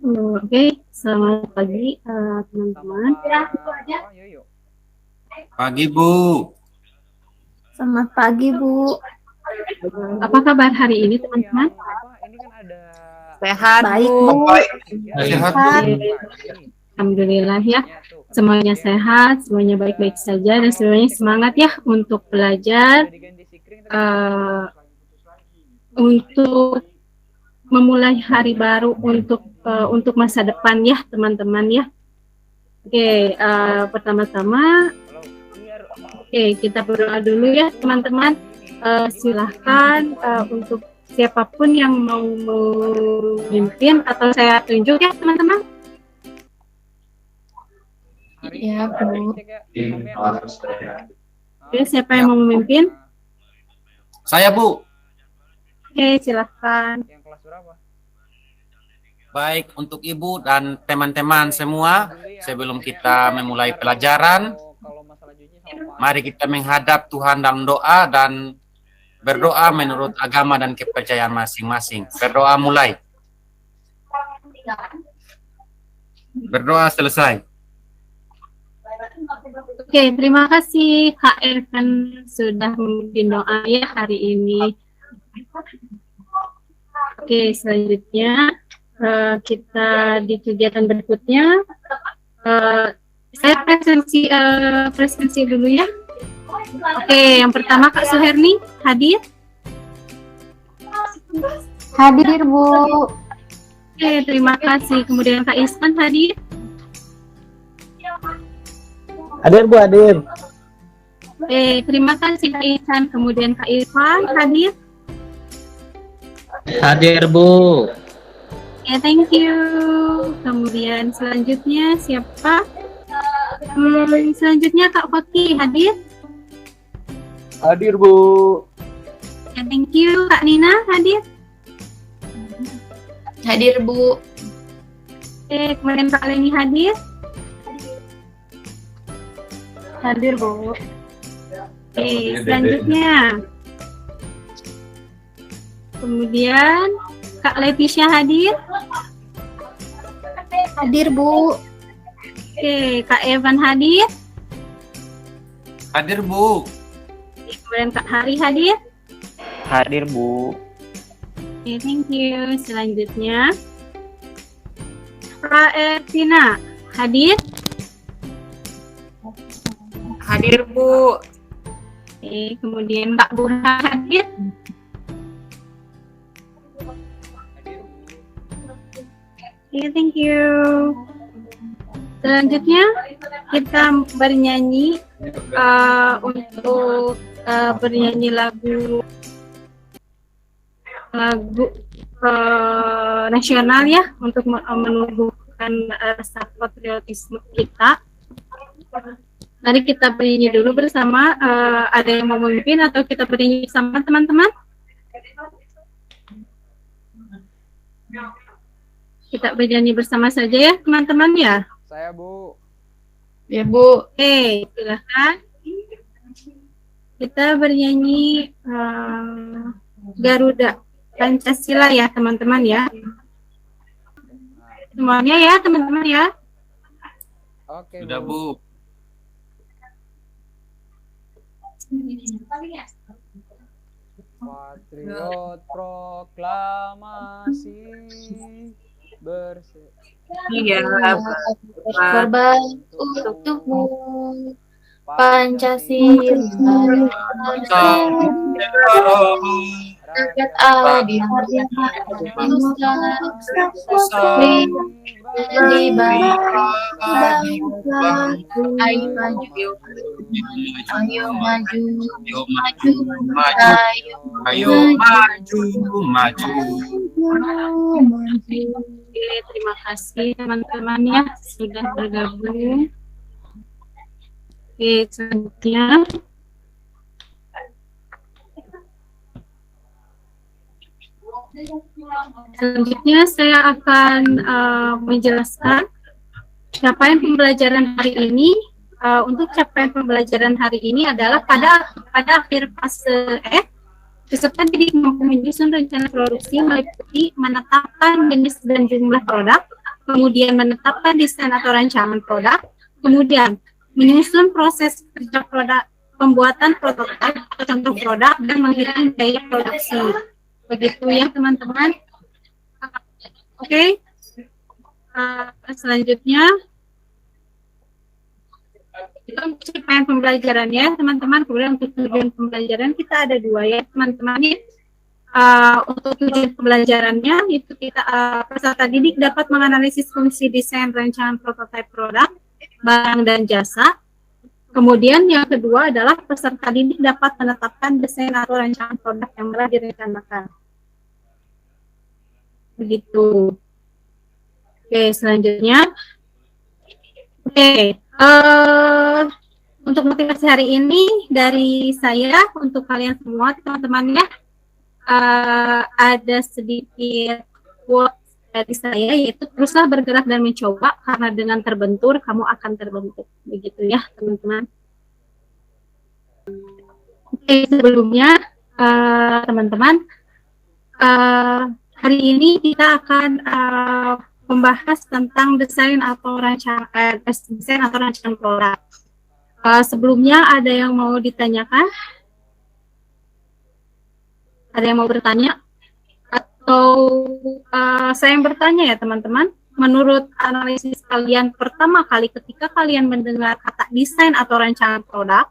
Oke, selamat pagi teman-teman. Pagi, Bu. Selamat pagi, Bu. Apa kabar hari ini, teman-teman? Sehat, Baik, Bu. Sehat, Bu. Alhamdulillah ya. Semuanya sehat, semuanya baik-baik saja, dan semuanya semangat ya untuk belajar, untuk memulai hari baru untuk masa depan ya, teman-teman ya. Oke, pertama-tama, kita berdoa dulu ya, teman-teman. Silahkan untuk siapapun yang mau memimpin atau saya tunjuk ya, teman-teman. Ya, Bu. Oke, siapa yang mau memimpin? Saya, Bu. Oke, silahkan. Baik, untuk Ibu dan teman-teman semua, sebelum kita memulai pelajaran, mari kita menghadap Tuhan dalam doa dan berdoa menurut agama dan kepercayaan masing-masing. Berdoa mulai. Berdoa selesai. Oke, terima kasih Kak Ervan sudah memimpin doa ya hari ini. Oke, selanjutnya kita di kegiatan berikutnya. Saya presentasi dulu ya. Oke, yang pertama Kak Suherni hadir. Hadir, Bu. Oke, terima kasih. Kemudian Kak Isman hadir. Hadir, Bu, hadir. Oke, terima kasih Kak Ihsan. Kemudian Kak Irfan hadir. Hadir, Bu. Oke, thank you. Kemudian selanjutnya siapa? Selanjutnya Kak Fakih hadir. Hadir, Bu. Oke, thank you. Kak Nina hadir. Hadir, Bu. Oke, kemudian Kak Leni hadir. Hadir, Bu. Oke, selanjutnya. Kemudian Kak Leticia hadir. Hadir, Bu. Oke, Kak Evan hadir. Hadir, Bu. Kemudian Kak Hari hadir. Hadir, Bu. Oke, thank you. Selanjutnya Kak Ertina hadir. Hadir, Bu. Oke, kemudian Kak Burhan hadir. Oke, thank you. Selanjutnya kita bernyanyi untuk bernyanyi lagu nasional ya, untuk menumbuhkan rasa patriotisme kita. Mari kita bernyanyi dulu bersama. Ada yang mau memimpin atau kita bernyanyi bersama teman-teman? Kita bernyanyi bersama saja ya teman-teman ya. Saya, Bu. Ya, Bu. Oke, silahkan. Kita bernyanyi Garuda Pancasila ya teman-teman ya. Semuanya ya teman-teman ya. Oke, Sudah, Bu. Patriot proklamasi Iya, korban untukmu. Pancasila rakyat adil di bawah. Ayo maju, ayo maju, Ayo maju, maju. Oke, terima kasih teman-teman ya sudah bergabung. Oke, selanjutnya saya akan menjelaskan capaian pembelajaran hari ini. Untuk capaian pembelajaran hari ini adalah pada akhir fase F, peserta didik mampu menyusun rencana produksi meliputi menetapkan jenis dan jumlah produk, kemudian menetapkan desain atau rancangan produk, kemudian menyusun proses kerja produk, pembuatan prototipe atau contoh produk, dan menghitung biaya produksi. Begitu ya teman-teman. Oke. Selanjutnya itu untuk capaian pembelajarannya teman-teman. Kemudian untuk tujuan pembelajaran kita ada dua ya teman-teman. Untuk tujuan pembelajarannya itu kita peserta didik dapat menganalisis fungsi desain rancangan prototipe produk, barang dan jasa. Kemudian yang kedua adalah peserta didik dapat menetapkan desain atau rancangan produk yang telah direncanakan. Begitu. Oke, selanjutnya. Oke, untuk motivasi hari ini dari saya untuk kalian semua teman-teman ya, ada sedikit quote dari saya, yaitu teruslah bergerak dan mencoba karena dengan terbentur kamu akan terbentuk. Begitu ya teman-teman. Oke, sebelumnya teman-teman, hari ini kita akan membahas tentang desain atau rancangan produk. Sebelumnya ada yang mau ditanyakan? Ada yang mau bertanya? Atau saya yang bertanya ya teman-teman? Menurut analisis kalian pertama kali ketika kalian mendengar kata desain atau rancangan produk,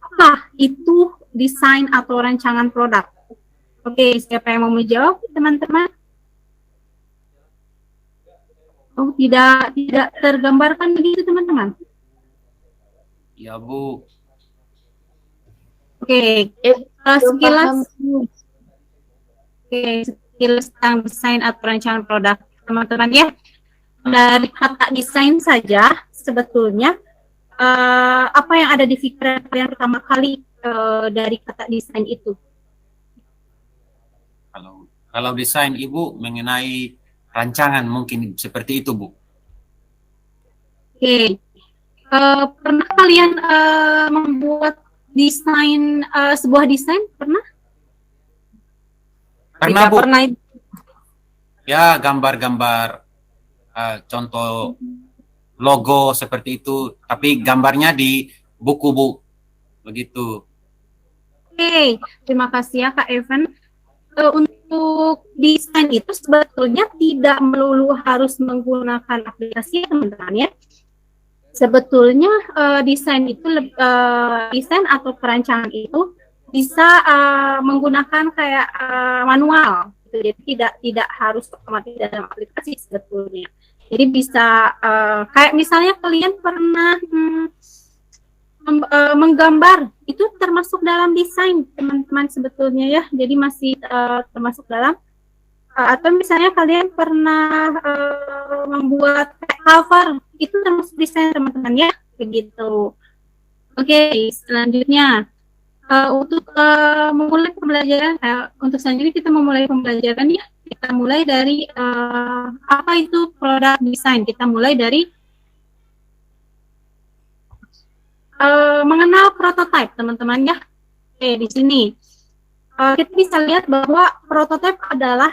apa itu desain atau rancangan produk? Oke, siapa yang mau menjawab teman-teman? Oh, tidak tergambarkan begitu teman-teman. Ya Bu. Oke, sekilas tentang desain atau rancangan produk teman-teman ya. Dari kata desain saja sebetulnya apa yang ada di pikiran kalian pertama kali dari kata desain itu? Kalau desain Ibu mengenai rancangan mungkin seperti itu Bu. Oke. Pernah kalian membuat desain sebuah desain? Pernah? Pernah Tidak Bu. pernah. Ya, gambar-gambar contoh logo seperti itu, tapi gambarnya di buku Bu. Begitu. Oke, terima kasih ya Kak Evan. Untuk desain itu sebetulnya tidak melulu harus menggunakan aplikasi ya teman-teman ya. Sebetulnya desain itu desain atau perancangan itu bisa menggunakan kayak manual gitu. Jadi tidak harus otomatis dalam aplikasi sebetulnya. Jadi bisa kayak misalnya kalian pernah menggambar, itu termasuk dalam desain teman-teman sebetulnya ya. Jadi masih termasuk dalam atau misalnya kalian pernah membuat cover, itu termasuk desain teman-teman ya, begitu. Oke, selanjutnya untuk memulai pembelajaran, untuk selanjutnya kita memulai pembelajaran ya. Kita mulai dari apa itu produk desain. Kita mulai dari mengenal prototipe teman-teman ya. Oke, di sini kita bisa lihat bahwa prototipe adalah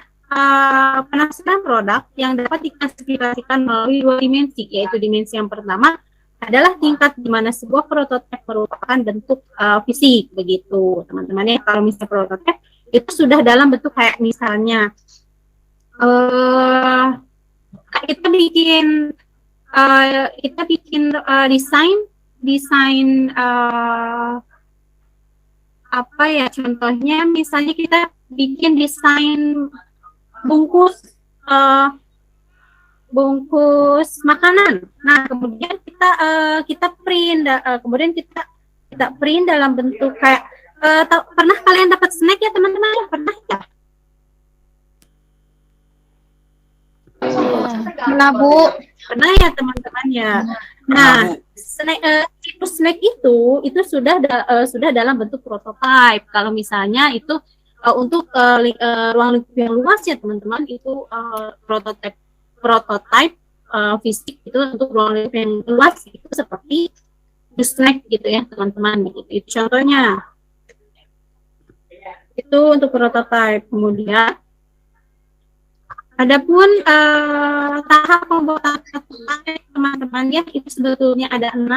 penafsiran produk yang dapat diklasifikasikan melalui dua dimensi, yaitu dimensi yang pertama adalah tingkat di mana sebuah prototipe merupakan bentuk fisik, begitu teman-teman ya. Kalau misalnya prototipe itu sudah dalam bentuk kayak misalnya kita bikin desain apa ya, contohnya misalnya kita bikin desain bungkus makanan. Nah, kemudian kita print, kemudian kita print dalam bentuk kayak pernah kalian dapat snack ya teman-teman ya? Pernah ya? Pernah Bu. Pernah ya teman-teman ya. Nah, snack itu sudah dalam bentuk prototipe. Kalau misalnya itu untuk ruang lingkup yang luas ya teman-teman, itu prototipe fisik itu untuk ruang lingkup yang luas, itu seperti snack gitu ya teman-teman. Itu contohnya. Itu untuk prototipe. Kemudian Adapun tahap pembuatan prototipe teman-teman ya, itu sebetulnya ada 6.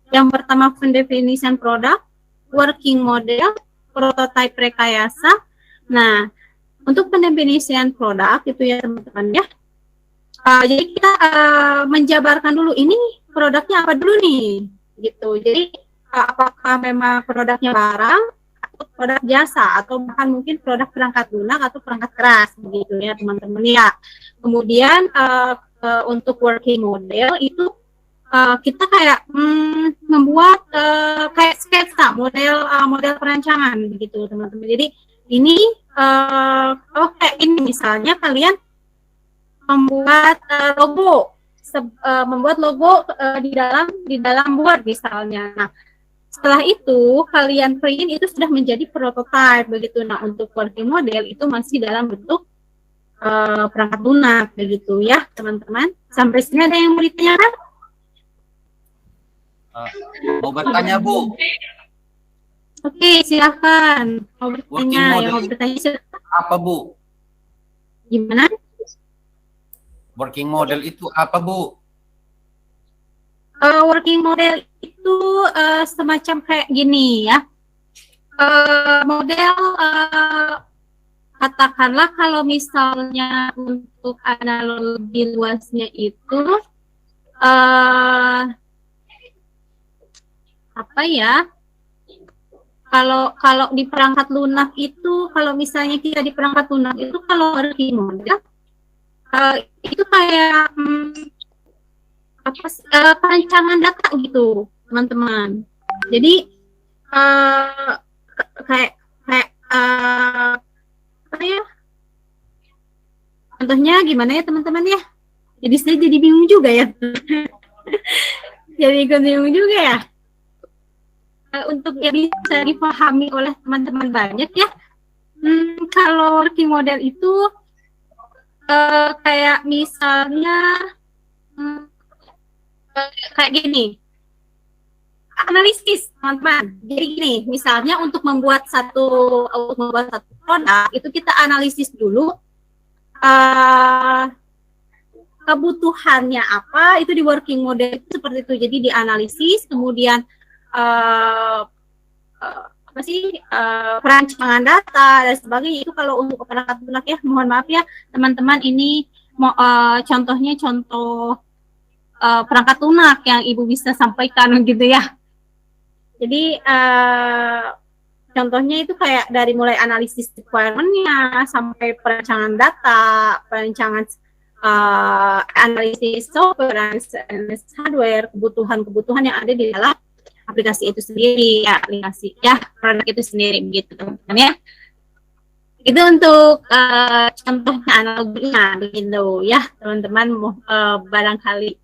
Yang pertama pendefinisian produk, working model, prototipe rekayasa. Nah, untuk pendefinisian produk itu ya teman-teman ya. Jadi kita menjabarkan dulu ini produknya apa dulu nih, gitu. Jadi apakah memang produknya barang, atau produk jasa, atau bahkan mungkin produk perangkat lunak atau perangkat keras, begitu ya teman-teman ya. Kemudian untuk working model itu kita kayak membuat kayak sketsa model perancangan begitu teman-teman. Jadi ini kayak ini misalnya kalian membuat membuat logo di dalam Word misalnya. Nah, setelah itu kalian print itu sudah menjadi prototype begitu. Nah, untuk working model itu masih dalam bentuk perangkat lunak begitu ya teman-teman. Sampai sini ada yang mau ditanyakan? Mau bertanya Bu? Oke, silakan. Mau Working bertanya, model yang mau bertanya silakan. apa Bu? Gimana? Working model itu apa Bu? Working model itu semacam kayak gini ya. Model katakanlah kalau misalnya untuk analogi luasnya itu apa ya? Kalau di perangkat lunak itu, kalau misalnya kita di perangkat lunak itu kalau working model itu kayak perancangan data gitu teman-teman. Jadi kayak apa ya? Contohnya gimana ya teman-teman ya? Jadi saya jadi bingung juga ya. Jadi bingung juga ya. Untuk yang bisa dipahami oleh teman-teman banyak ya. Kalau working model itu kayak misalnya kayak gini, analisis teman-teman. Jadi gini, misalnya untuk membuat satu produk itu kita analisis dulu kebutuhannya apa, itu di working model itu seperti itu. Jadi dianalisis, kemudian apa sih perancangan data dan sebagainya. Itu kalau untuk perangkat lunak ya, mohon maaf ya teman-teman, ini contohnya contoh perangkat lunak yang Ibu bisa sampaikan gitu ya. Jadi contohnya itu kayak dari mulai analisis requirement-nya sampai perancangan data, perancangan analisis software, analisis hardware, kebutuhan-kebutuhan yang ada di dalam aplikasi itu sendiri, ya, aplikasi ya produk itu sendiri begitu teman-teman ya. Itu untuk contohnya analoginya begitu ya teman-teman, barangkali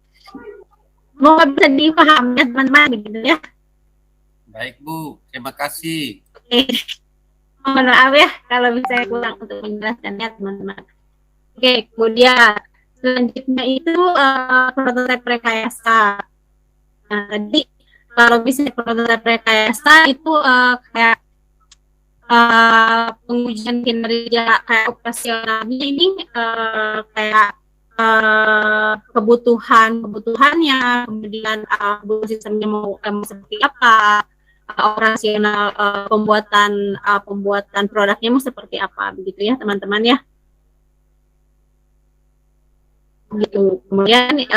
mau bisa dipahami ya teman-teman begitu ya. Baik Bu, terima kasih. Oke. Mohon maaf ya kalau misalnya kurang untuk menjelaskannya teman-teman. Oke, kemudian selanjutnya itu prototipe rekayasa. Nah, tadi kalau bisa prototipe rekayasa itu kayak pengujian kinerja kayak operasionalnya ini kayak kebutuhannya, kemudian sistemnya mau seperti apa, operasional pembuatan produknya mau seperti apa begitu ya teman-teman ya. Gitu. Kemudian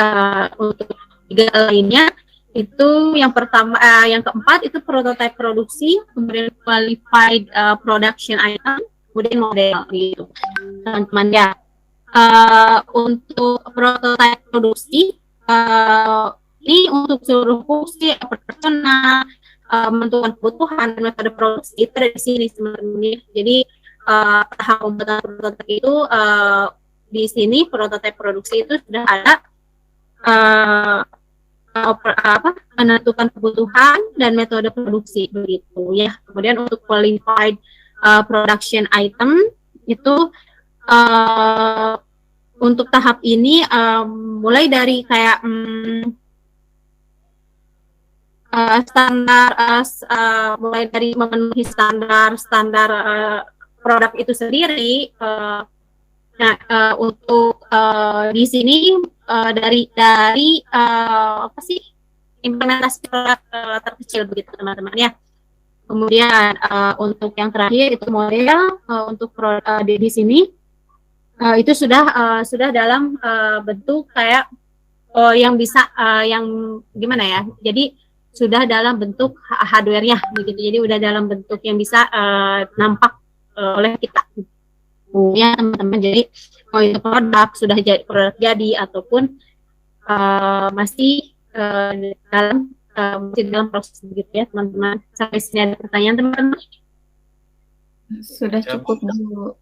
untuk tiga lainnya itu yang pertama, yang keempat itu prototipe produksi, kemudian qualified production item, kemudian model gitu teman-teman ya. Untuk prototipe produksi ini untuk seluruh fungsi operasional, menentukan kebutuhan dan metode produksi itu ada di sini teman-teman. Jadi tahap pembuatan prototipe itu di sini prototipe produksi itu sudah ada menentukan kebutuhan dan metode produksi begitu ya. Kemudian untuk qualified production item itu untuk tahap ini mulai dari kayak standar mulai dari memenuhi standar produk itu sendiri, Nah, untuk di sini dari apa sih implementasi produk terkecil begitu teman-teman ya. Kemudian untuk yang terakhir itu model untuk di sini itu sudah dalam bentuk kayak yang bisa yang gimana ya? Jadi sudah dalam bentuk hardware-nya begitu. Jadi udah dalam bentuk yang bisa nampak oleh kita. Ya teman-teman. Jadi mau itu produk jadi ataupun masih masih dalam proses begitu ya teman-teman. Sampai sini ada pertanyaan teman-teman? Sudah cukup Bu.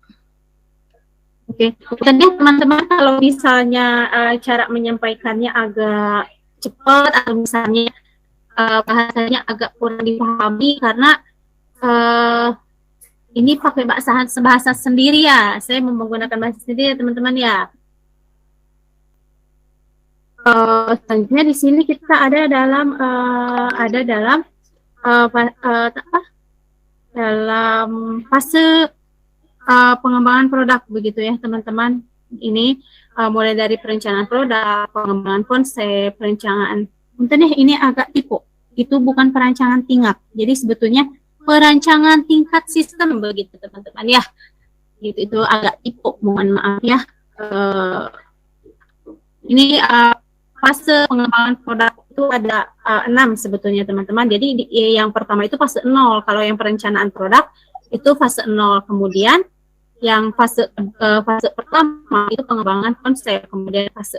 Oke, tadi teman-teman kalau misalnya cara menyampaikannya agak cepat atau misalnya bahasanya agak kurang dipahami karena ini pakai bahasa sendiri ya. Saya menggunakan bahasa sendiri ya teman-teman ya. Selanjutnya di sini kita ada dalam dalam fase pengembangan produk begitu ya teman-teman. Ini mulai dari perencanaan produk, pengembangan konsep, perencanaan. Ini agak tipe. Itu bukan perancangan tingkat. Jadi sebetulnya perancangan tingkat sistem begitu teman-teman ya. Gitu itu agak tipe. Mohon maaf ya. Ini fase pengembangan produk itu ada 6 sebetulnya teman-teman. Jadi yang pertama itu fase 0. Kalau yang perencanaan produk itu fase 0. Kemudian yang fase pertama itu pengembangan konsep. Kemudian fase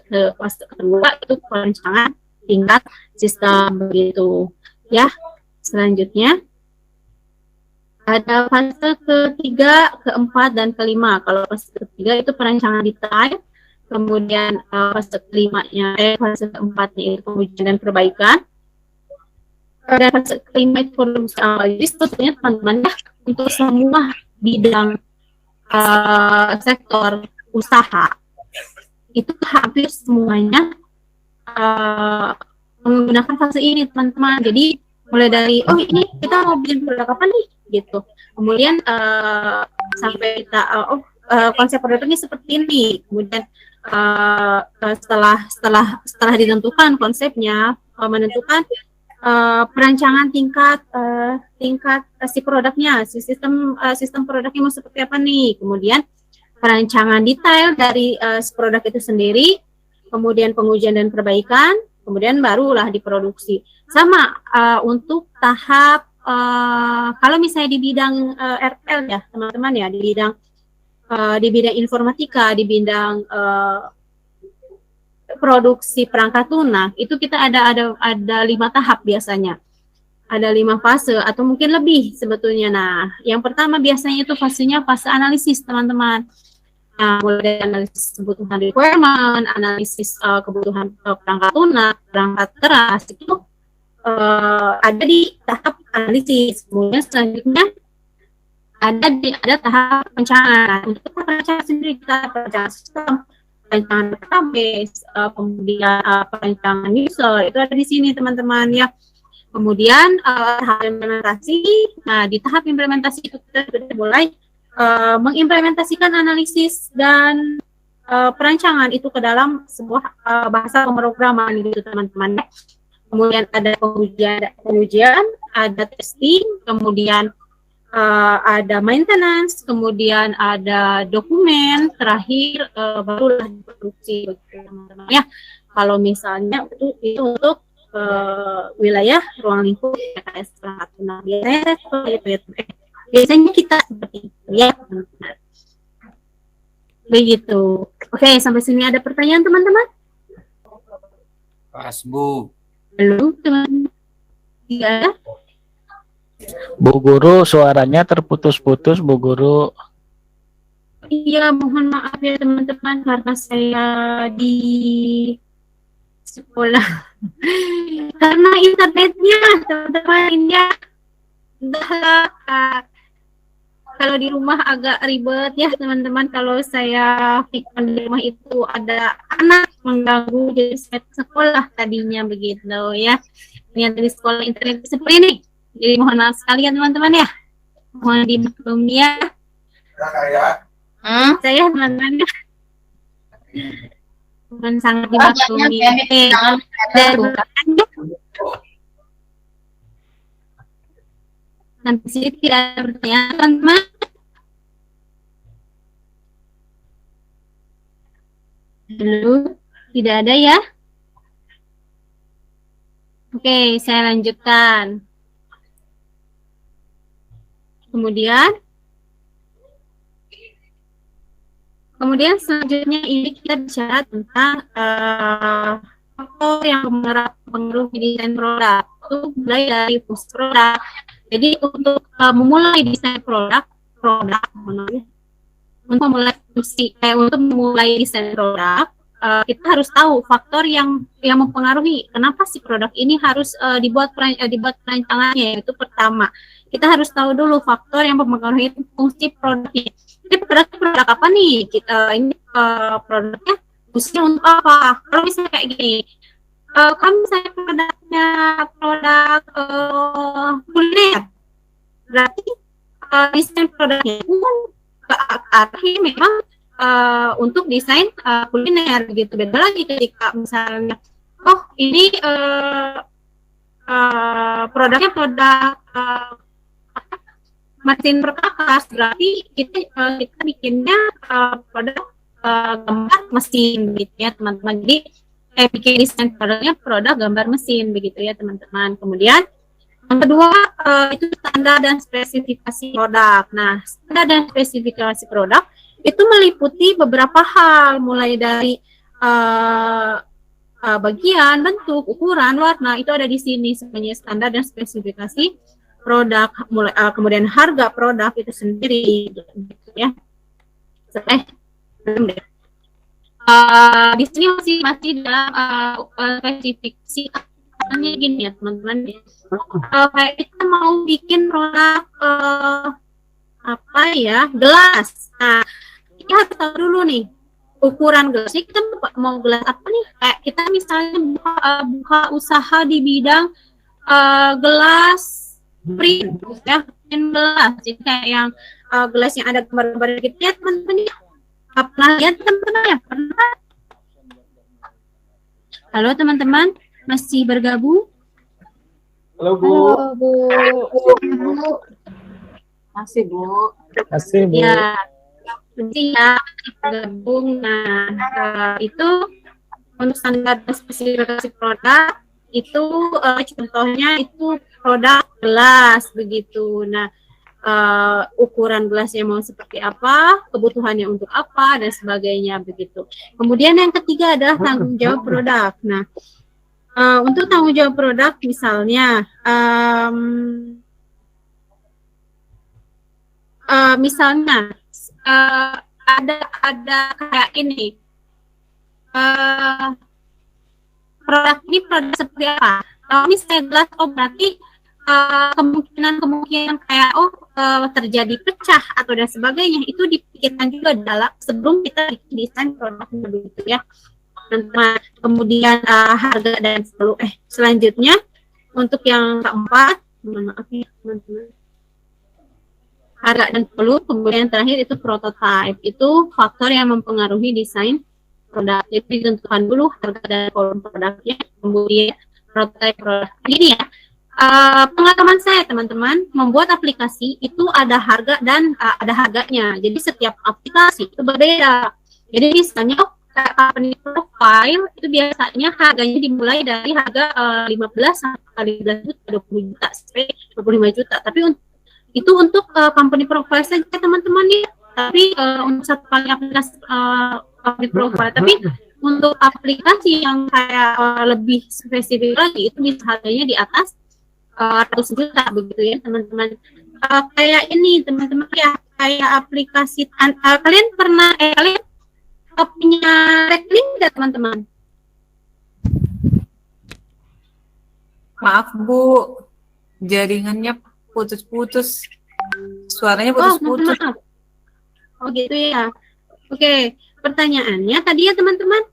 kedua itu perencanaan tingkat sistem begitu. Ya. Selanjutnya ada fase ketiga, keempat, dan kelima. Kalau fase ketiga itu perencanaan detail. Kemudian fase keempatnya itu pengujian dan perbaikan. Dan fase kelima itu produksi awal. Jadi sebetulnya teman-teman ya, untuk semua bidang sektor usaha itu hampir semuanya menggunakan fase ini teman-teman. Jadi mulai dari ini kita mau bikin produk apa nih gitu. Kemudian sampai kita konsep produknya seperti ini. Kemudian setelah ditentukan konsepnya, menentukan perancangan tingkat si produknya, sistem produknya mau seperti apa nih. Kemudian perancangan detail dari produk itu sendiri, kemudian pengujian dan perbaikan, kemudian barulah diproduksi. Sama untuk tahap kalau misalnya di bidang RL ya teman-teman ya, di bidang informatika, di bidang produksi perangkat lunak itu kita ada 5 tahap biasanya. Ada 5 fase atau mungkin lebih sebetulnya. Nah, yang pertama biasanya itu fasenya fase analisis, teman-teman. Nah, mulai dari analisis kebutuhan requirement, analisis kebutuhan perangkat lunak, perangkat keras itu ada di tahap analisis. Kemudian selanjutnya ada tahap perencanaan. Untuk tahap perencanaan sendiri kita perencanaan sistem, perancangan database, kemudian perancangan user itu ada di sini teman-teman ya. Kemudian tahap implementasi. Nah di tahap implementasi itu kita sudah mulai mengimplementasikan analisis dan perancangan itu ke dalam sebuah bahasa pemrograman gitu teman-teman ya. Kemudian ada pengujian, ada testing, kemudian ada maintenance, kemudian ada dokumen, terakhir barulah diproduksi teman-teman ya. Kalau misalnya itu untuk wilayah ruang lingkup PKS perangkat lunak biasanya kita seperti itu ya teman-teman. Begitu. Oke, sampai sini ada pertanyaan teman-teman? Pas Bu. Belum teman? Iya. Bu Guru, suaranya terputus-putus, Bu Guru. Iya, mohon maaf ya teman-teman karena saya di sekolah karena internetnya teman-teman ya udah kalau di rumah agak ribet ya teman-teman. Kalau saya pikir di rumah itu ada anak mengganggu, jadi saya sekolah tadinya begitu ya. Ternyata di sekolah internet seperti ini. Jadi mohon maaf sekalian teman-teman ya. Mohon dimaklumi ya. Saya teman-teman ya. Dengan sangat dimaklumi. Oke. Dan sampai sini tidak ada pertanyaan, teman-teman. Dulu tidak ada ya. Oke, saya lanjutkan. Kemudian selanjutnya ini kita bicara tentang faktor yang mempengaruhi desain produk. Itu mulai dari fungsi produk. Jadi untuk memulai desain untuk memulai desain produk, kita harus tahu faktor yang mempengaruhi kenapa si produk ini harus dibuat perancangannya. Yaitu pertama, kita harus tahu dulu faktor yang mempengaruhi fungsi produknya. Jadi produk apa nih? Ini produknya fungsinya untuk apa? Kalau misalnya kayak gini, kalau misalnya produknya produk kuliner, berarti desain produknya pun ke arahnya memang untuk desain kuliner gitu. Beda lagi ketika misalnya ini produknya produk mesin perkakas, berarti kita bikinnya produk gambar mesin gitu ya teman-teman. Jadi bikin desain produknya produk gambar mesin begitu ya teman-teman. Kemudian yang kedua itu standar dan spesifikasi produk. Nah, standar dan spesifikasi produk itu meliputi beberapa hal, mulai dari bagian, bentuk, ukuran, warna, itu ada di sini sebenarnya standar dan spesifikasi produk, kemudian harga produk itu sendiri, gitu ya. Di sini masih dalam spesifikasi. Namanya gini ya teman-teman. Kayak kita mau bikin produk gelas. Nah, kita harus tahu dulu nih ukuran gelasnya. Kita mau gelas apa nih? Kayak kita misalnya buka usaha di bidang gelas print ya, gelas. Jadi kayak yang gelas yang ada gambar-gambar gitu ya teman-teman. Pernah lihat teman-teman ya? Pernah? Halo teman-teman, masih bergabung? Halo Bu. Halo Bu. Masih Bu. Masih Bu. Ya, ya bergabung. Nah, itu untuk standar dan spesifikasi produk itu contohnya itu produk gelas begitu. Nah, ukuran gelasnya mau seperti apa, kebutuhannya untuk apa dan sebagainya begitu. Kemudian yang ketiga adalah tanggung jawab produk. Nah, untuk tanggung jawab produk misalnya ada kayak ini produk ini produk seperti apa? Kalau misalnya gelas, berarti kemungkinan kayak terjadi pecah atau dan sebagainya itu dipikirkan juga dalam sebelum kita desain produknya begitu ya. Kemudian harga dan selanjutnya untuk yang keempat, maaf ya teman-teman, harga dan kemudian terakhir itu prototype. Itu faktor yang mempengaruhi desain produk. Jadi ditentukan dulu harga dan produknya, kemudian prototype produk. Ini ya, pengalaman saya teman-teman, membuat aplikasi itu ada harga dan ada harganya. Jadi setiap aplikasi itu berbeda. Jadi misalnya company profile itu biasanya harganya dimulai dari harga 15 sampai 15 juta, 20 juta sampai 25 juta. Tapi itu untuk company profile saja teman-teman ya. Tapi untuk satu kali aplikasi company profile, tapi untuk aplikasi yang kayak lebih spesifik lagi itu bisa harganya di atas 100 juta begitu ya teman-teman. Kayak ini teman-teman ya, kayak aplikasi kalian pernah kalian punya rekening nggak teman-teman? Maaf Bu, jaringannya putus-putus. Suaranya putus-putus. Maaf. Oh gitu ya. Oke, pertanyaannya tadi ya teman-teman,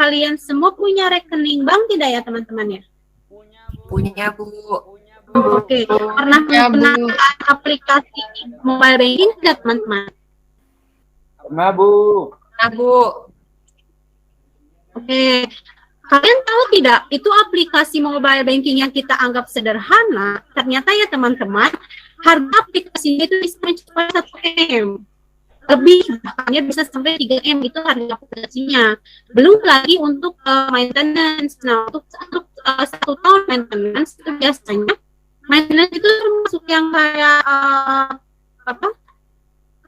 kalian semua punya rekening bank tidak ya teman-teman ya? Punya Bu. Oke, pernah menggunakan aplikasi mobile banking tidak teman-teman? Pernah Bu. Nah Bu, Oke, kalian tahu tidak, itu aplikasi mobile banking yang kita anggap sederhana, ternyata ya teman-teman, harga aplikasinya itu bisa mencapai 1 M. Lebih, bahkan bisa sampai 3 M itu harga aplikasinya. Belum lagi untuk maintenance. Nah, untuk 1 tahun maintenance itu biasanya maintenance itu termasuk yang kayak apa?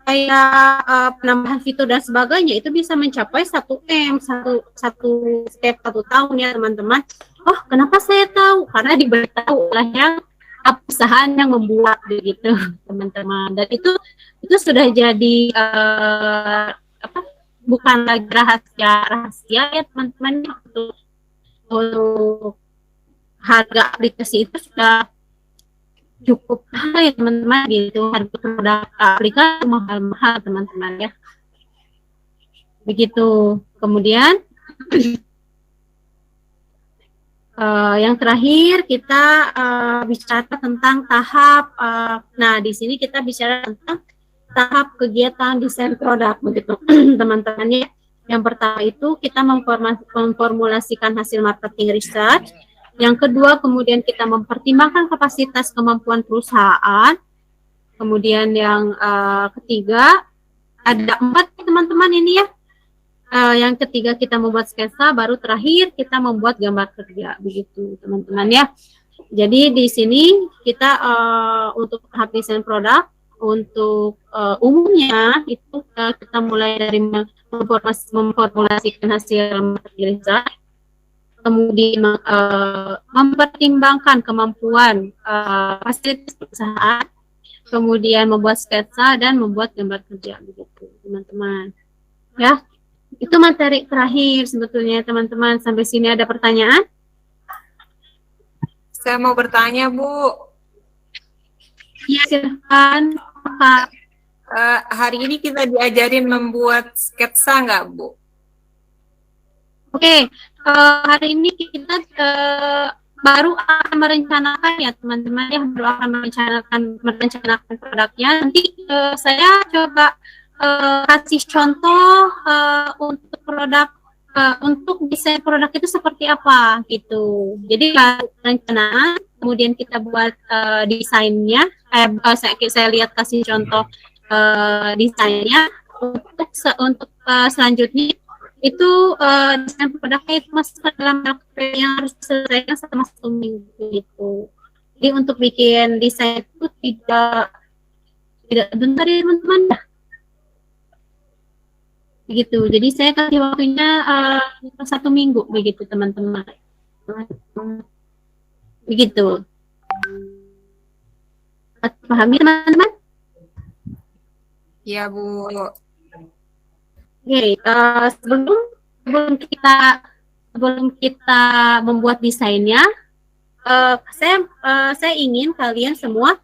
Kayak penambahan fitur dan sebagainya itu bisa mencapai 1 M setiap 1 tahun ya teman-teman. Oh, kenapa saya tahu? Karena diberitahu oleh yang perusahaan yang membuat begitu teman-teman. Dan itu sudah jadi bukan lagi rahasia ya teman-teman. Untuk harga aplikasi itu sudah cukup mahal ya teman-teman gitu. Harga produk aplikasi mahal-mahal teman-teman ya. Begitu. Kemudian yang terakhir kita bicara tentang tahap. Nah, di sini kita bicara tentang tahap kegiatan desain produk begitu teman-teman ya. Yang pertama itu kita memformulasikan hasil marketing research. Yang kedua kemudian kita mempertimbangkan kapasitas kemampuan perusahaan. Kemudian yang ketiga ada 4 teman-teman ini ya. Yang ketiga kita membuat sketsa, baru terakhir kita membuat gambar kerja begitu teman-teman ya. Jadi di sini kita untuk tahap desain produk untuk umumnya itu kita mulai dari memformulasikan hasil marketing research, kemudian mempertimbangkan kemampuan fasilitas perusahaan, kemudian membuat sketsa dan membuat gambar kerja begitu teman-teman ya. Itu materi terakhir sebetulnya teman-teman. Sampai sini ada pertanyaan? Saya mau bertanya, Bu. Ya, silakan. Kak. Hari ini kita diajarin membuat sketsa nggak, Bu? Oke, hari ini kita baru akan merencanakan ya teman-teman ya, baru akan merencanakan produknya. Nanti saya coba kasih contoh untuk produk, untuk desain produk itu seperti apa gitu. Jadi perencanaan, kemudian kita buat desainnya. Saya lihat kasih contoh desainnya. Untuk selanjutnya itu desain produknya itu masuk ke dalam yang harus diselesaikan selama 1 minggu gitu. Jadi untuk bikin desain itu tidak bentar ya teman-teman. Begitu. Jadi saya kasih waktunya 1 minggu begitu teman-teman. Begitu. Pahami teman-teman? Iya, Bu. Oke, sebelum kita membuat desainnya, saya ingin kalian semua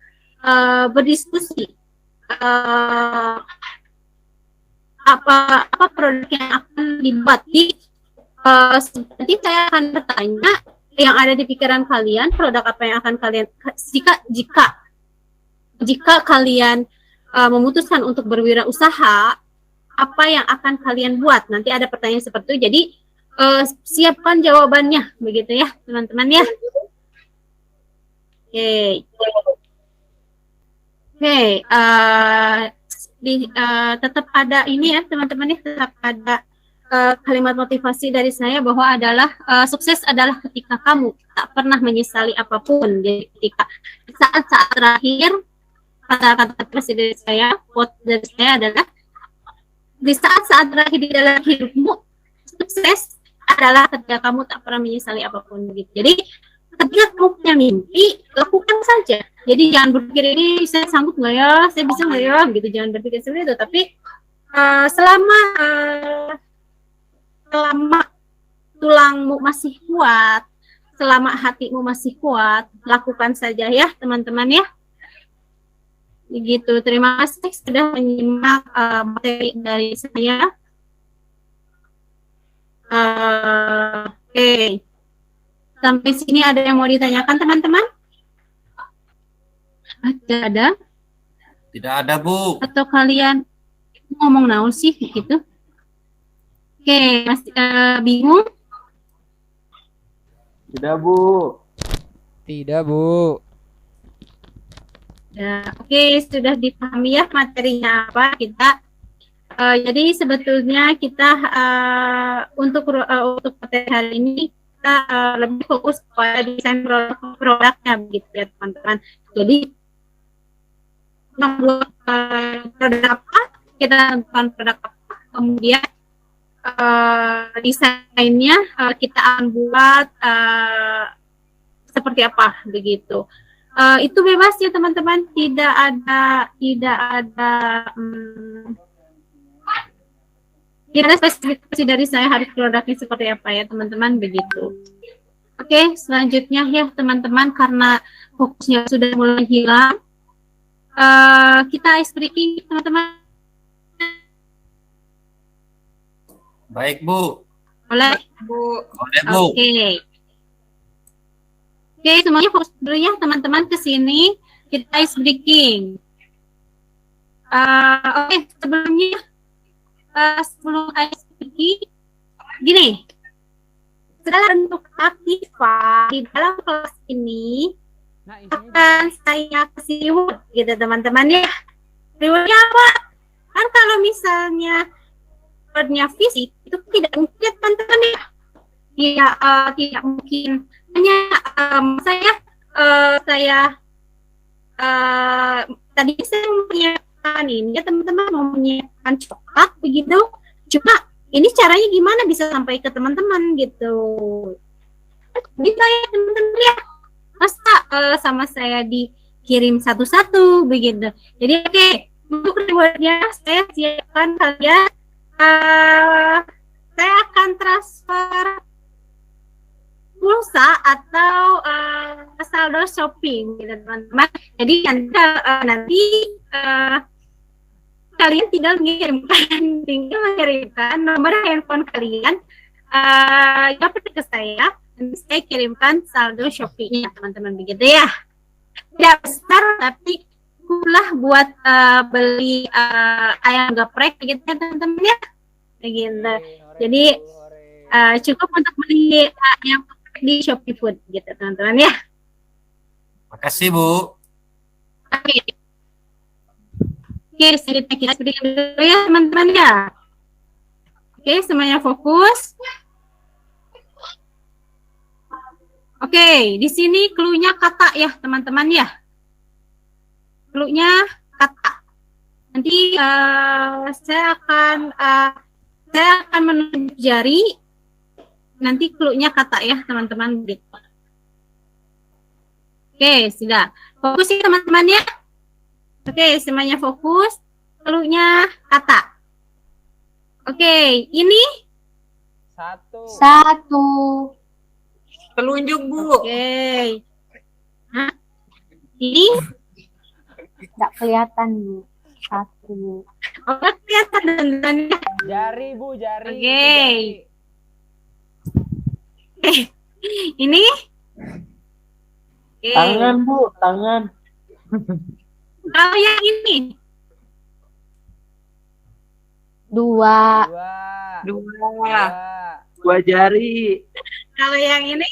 berdiskusi. Apa produk yang akan dibuat. Nanti saya akan bertanya yang ada di pikiran kalian, produk apa yang akan kalian jika kalian memutuskan untuk berwirausaha, apa yang akan kalian buat. Nanti ada pertanyaan seperti itu. Jadi siapkan jawabannya begitu ya teman-teman ya. Oke. Tetap ada ini ya teman-teman ya, tetap ada kalimat motivasi dari saya bahwa adalah sukses adalah ketika kamu tak pernah menyesali apapun. Jadi ketika saat-saat terakhir, kata-kata presiden saya, quote dari saya adalah di saat-saat terakhir di dalam hidupmu, sukses adalah ketika kamu tak pernah menyesali apapun gitu. Jadi ketika kamu punya mimpi, lakukan saja. Jadi jangan berpikir ini saya sanggup nggak ya, saya bisa nggak ya, gitu. Jangan berpikir seperti itu. Tapi selama tulangmu masih kuat, selama hatimu masih kuat, lakukan saja ya teman-teman ya. Begitu. Terima kasih sudah menyimak materi dari saya. Oke. Sampai sini ada yang mau ditanyakan teman-teman? Ada? Tidak ada, Bu. Atau kalian ngomong naon sih gitu? Oke, masih bingung? Tidak, Bu. Tidak, Bu. Ya, oke, sudah dipahami ya materinya apa kita. Jadi sebetulnya kita untuk materi hari ini kita lebih fokus pada desain produknya begitu ya teman-teman. Jadi membuat produk apa, kita tentukan produk apa, kemudian desainnya kita akan buat seperti apa begitu. Itu bebas ya teman-teman, tidak ada spesifikasi dari saya harus produknya seperti apa ya teman-teman begitu. Oke, selanjutnya ya teman-teman, karena fokusnya sudah mulai hilang, kita ice breaking teman-teman. Baik, Bu. Boleh? Bu. Boleh, Bu. Oke, semuanya fokus dulu ya teman-teman ke sini. Kita ice breaking. Oke, sebelum ice breaking, gini. Segala bentuk aktiva di dalam kelas ini akan saya kasih reward gitu teman-teman ya. Rewardnya apa? Kan kalau misalnya rewardnya fisik itu tidak mungkin ya teman-teman ya. Tidak mungkin. Hanya tadi saya menyiapkan ini ya teman-teman, mau menyiapkan coklat begitu. Cuma ini caranya gimana bisa sampai ke teman-teman gitu. Bisa ya teman-teman ya. Masa sama saya dikirim satu-satu begitu. Jadi oke, untuk rewardnya saya siapkan kalian. Saya akan transfer pulsa atau saldo shopping gitu teman-teman. Jadi nanti kalian tinggal mengirimkan nomor handphone kalian ke saya, nanti saya kirimkan saldo shoppingnya teman-teman begitu ya. Tidak besar tapi pula buat beli ayam geprek gitu ya teman-teman ya begitu. Jadi cukup untuk beli ayam di Shopee Food gitu teman-teman ya. Makasih, Bu. Oke, kita sedikit dulu ya teman-teman ya. Oke, semuanya fokus. Oke, di sini clue-nya kata ya teman-teman ya. Clue-nya kata. Nanti saya akan menunjuk jari. Nanti clue-nya kata ya teman-teman gitu. Oke, sudah. Fokus ya teman-teman ya. Oke, semuanya fokus. Clue-nya kata. Oke, ini Satu. Telunjuk, Bu. oke. Hah? Ini Tidak kelihatan, Bu. Satu. oke kelihatan teman-teman ya. Jari, Bu, jari. Oke. Jari. Ini oke. Tangan, Bu, tangan. Kalau yang ini Dua. Dua. Dua. Dua jari. kalau yang ini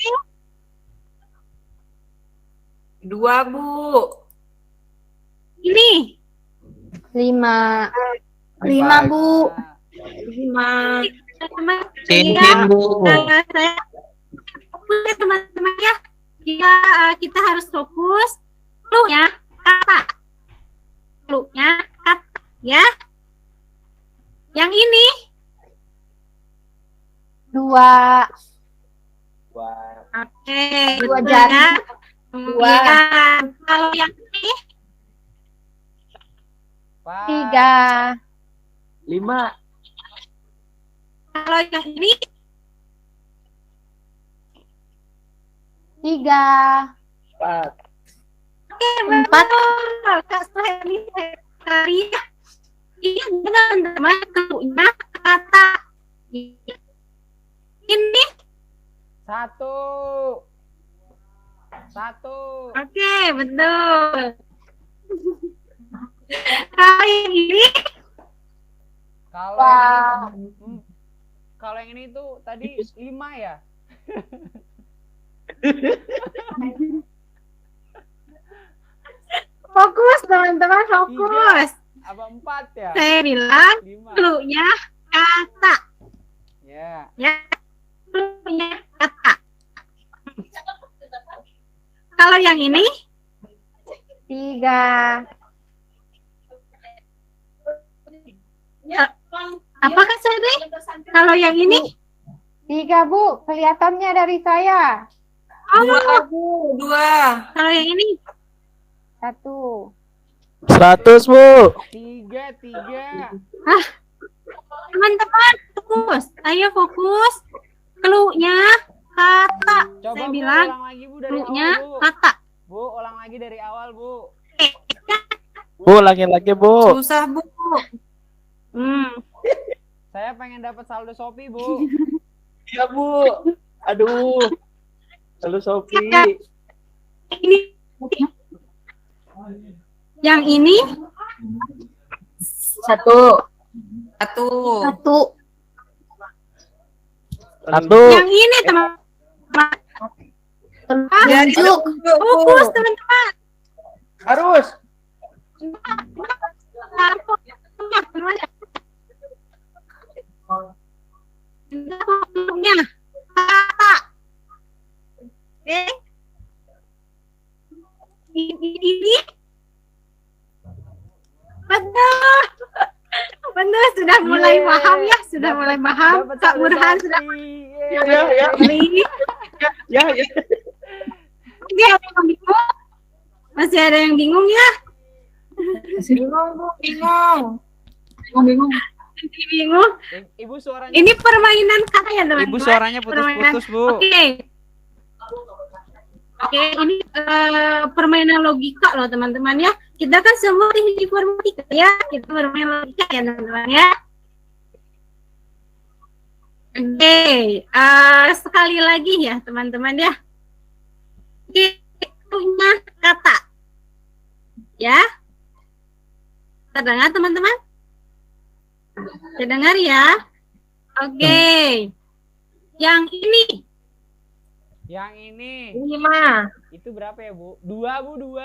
Dua, Bu. ini Lima. Lima, Bu. Lima. teman-teman. Cincin, Bu. Saya fokus ya teman-teman ya. Kita harus fokus. Clue-nya kata. Clue-nya kata ya. Yang ini Dua. oke. Dua betul jari. ya. Dua. Kemudian kalau yang ini Empat. Tiga. Lima. kalau yang ini Tiga. Empat. oke Empat. betul. Kak Suheni sekali ya. Iya benar teman-teman, clue-nya kata. Ini Satu. Satu. oke betul. Kalau yang ini Kalau Wah. yang ini, kalau yang ini tuh tadi 5 ya? Fokus teman-teman, fokus. Apa 4 ya? Saya bilang 5. clue-nya kata. Ya. Ya, clue-nya kata. Kalau yang ini 3. apakah saya? Kalau yang ini 3, Bu. Kelihatannya dari saya. Dua, Bu. Dua. kalau yang ini 1. 100, Bu. 3. teman-teman fokus. Ayo fokus. Clue-nya kata. Coba Saya Bu, bilang ulang lagi Bu dari clue-nya awal, Bu. kata. Bu, ulang lagi dari awal, Bu. Bu, lagi-lagi, Bu. Susah, Bu. Saya pengen dapat saldo Shopee, Bu. Iya, Bu. Aduh. Halo, Sofi. Ini yang ini Satu. 1. Satu. Yang ini teman-teman. Jadi Fokus fokus. teman-teman. Harus. Clue-nya kata. Oke. Ini benar. Benar, sudah mulai Yeay. paham ya, sudah mulai paham. Dapat Kak saldo Burhan sudah Shopee. Ya, ya. beli. Ya, ya. Ini ada yang bingung? Masih ada yang bingung ya? Bingung, Bu. Bingung. Bingung. Bingung. Ibu suaranya Ini permainan kata ya teman-teman. Ibu suaranya putus-putus, Bu. Oke. Oke, ini permainan logika loh teman-teman ya. Kita kan semua teknik informatika ya. Kita bermain logika ya teman-teman ya. Oke, sekali lagi ya teman-teman ya. Oke, punya kata. Ya. Terdengar teman-teman? Terdengar ya? Oke. Yang ini Yang ini 5. itu berapa ya, Bu? 2, Bu, 2.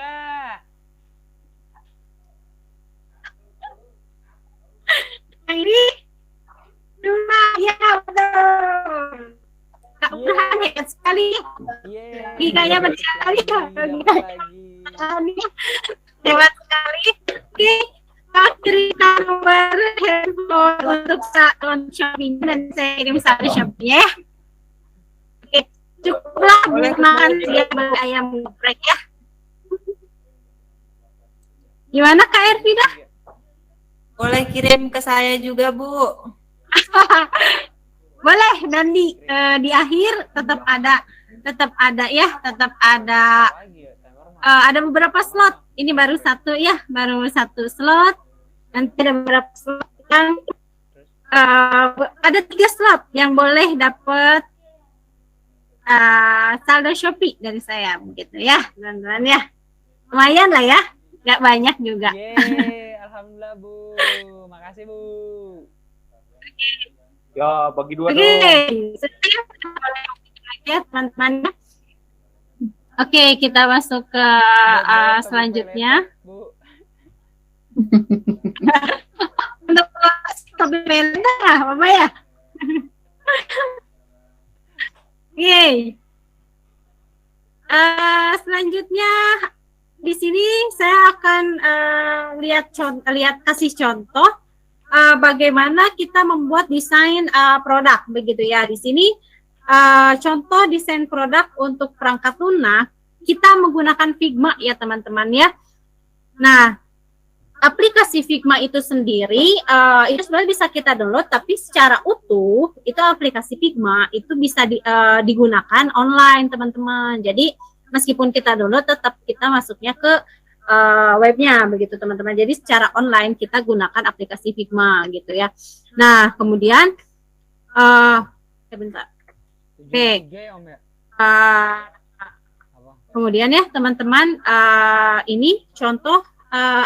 yang ini 2 ya betul. Kak Burhan hebat sekali. Yeay. Logikanya berkali Dapat lagi. hebat sekali. Oke, Kak cerita nomor handphone untuk salon shopping dan saya kirim saldo Shopee ya. Oke, cukuplah buat makan siang beli ayam geprek ya. Gimana Kak Ervida? Boleh kirim ke saya juga, Bu. Boleh, dan di akhir tetap ada ya, tetap ada Lagi ya, timer mah. ada beberapa slot. Ini baru satu ya, baru satu slot. Nanti ada beberapa slot yang ada 3 slot yang boleh dapat saldo Shopee dari saya begitu ya, teman-teman ya. Lumayan lah ya, nggak banyak juga. Yeay, alhamdulillah, Bu. Makasih, Bu. Ya, bagi 2 Oke, dong. ya teman-teman. Oke, kita masuk ke selanjutnya. Bu. Untuk topi merah, apa ya? Oke. Selanjutnya di sini saya akan lihat kasih contoh bagaimana kita membuat desain produk begitu ya. Di sini contoh desain produk untuk perangkat lunak kita menggunakan Figma ya teman-teman ya. Nah, aplikasi Figma itu sendiri itu sebenarnya bisa kita download, tapi secara utuh itu aplikasi Figma itu bisa digunakan online teman-teman. Jadi meskipun kita download tetap kita masuknya ke webnya begitu teman-teman. Jadi secara online kita gunakan aplikasi Figma gitu ya. Nah kemudian sebentar. Oke. 73 ya, Om ya? Apa? Kemudian ya teman-teman ini contoh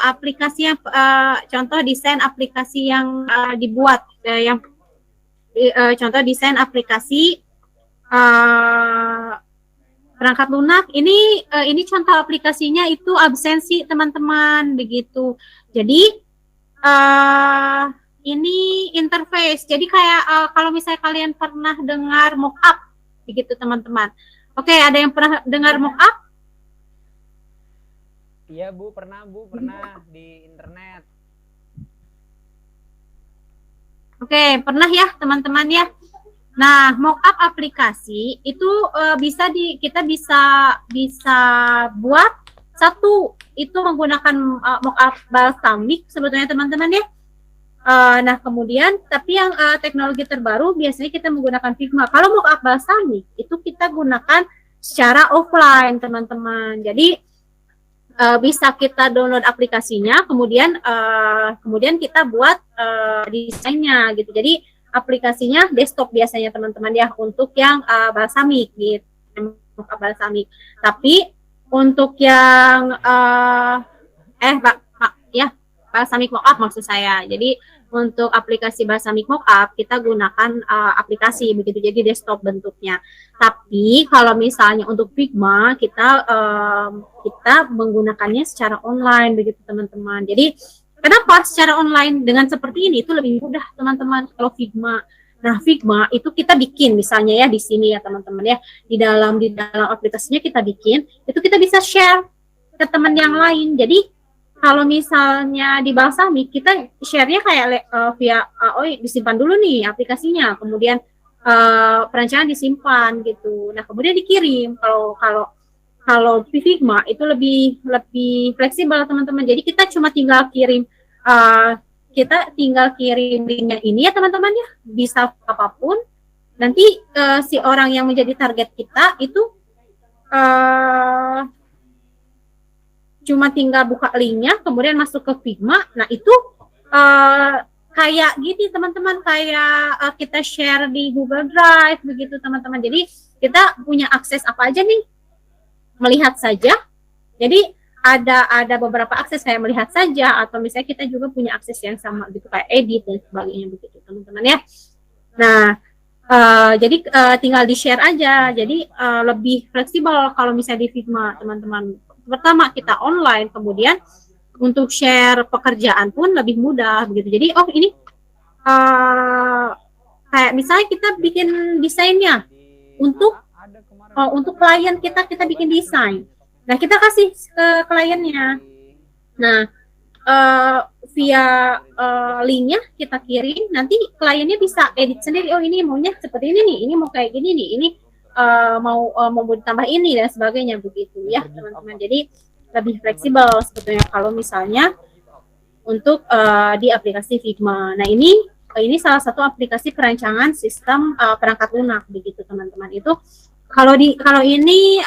aplikasi yang contoh desain aplikasi yang dibuat contoh desain aplikasi perangkat lunak ini contoh aplikasinya itu absensi teman-teman begitu. Jadi ini interface. Jadi kayak kalau misalnya kalian pernah dengar mockup begitu teman-teman. Oke, ada yang pernah dengar mockup? Iya Bu, pernah di internet. Oke, pernah ya teman-teman ya. Nah, mockup aplikasi itu kita bisa buat satu itu menggunakan mockup Balsamiq sebetulnya teman-teman ya. Nah, kemudian tapi yang teknologi terbaru biasanya kita menggunakan Figma. Kalau mockup Balsamiq itu kita gunakan secara offline teman-teman. Jadi bisa kita download aplikasinya, kemudian kita buat desainnya gitu. Jadi aplikasinya desktop biasanya teman-teman ya untuk yang Balsamiq gitu, Balsamiq. Tapi untuk yang Balsamiq Mockup maksud saya. Jadi untuk aplikasi Balsamiq Mockup kita gunakan aplikasi begitu, jadi desktop bentuknya. Tapi kalau misalnya untuk Figma kita menggunakannya secara online begitu teman-teman. Jadi kenapa secara online dengan seperti ini itu lebih mudah teman-teman kalau Figma. Nah, Figma itu kita bikin misalnya ya di sini ya teman-teman ya, di dalam aplikasinya kita bikin, itu kita bisa share ke teman yang lain. Jadi kalau misalnya di Balsamiq kita share-nya kayak via disimpan dulu nih aplikasinya, kemudian perancangan disimpan gitu. Nah, kemudian dikirim. Kalau Figma itu lebih fleksibel teman-teman. Jadi kita cuma tinggal kirim linknya ini ya teman-teman ya, bisa apapun. Nanti si orang yang menjadi target kita itu cuma tinggal buka linknya, kemudian masuk ke Figma. Nah, itu kayak gini teman-teman, kayak kita share di Google Drive begitu teman-teman. Jadi kita punya akses apa aja nih, melihat saja. Jadi ada beberapa akses kayak melihat saja, atau misalnya kita juga punya akses yang sama gitu kayak edit dan sebagainya begitu teman-teman ya. Nah, jadi tinggal di share aja. Jadi lebih fleksibel kalau misalnya di Figma teman-teman. Pertama kita online, kemudian untuk share pekerjaan pun lebih mudah begitu. Jadi ini kayak misalnya kita bikin desainnya untuk klien kita bikin desain. Nah, kita kasih ke kliennya. Nah, via linknya kita kirim, nanti kliennya bisa edit sendiri. Oh, ini maunya seperti ini nih, ini mau kayak gini nih, ini mau ditambah ini dan sebagainya begitu ya teman-teman. Jadi lebih fleksibel sebetulnya kalau misalnya untuk di aplikasi Figma. Nah, ini salah satu aplikasi perancangan sistem perangkat lunak begitu teman-teman. Itu kalau ini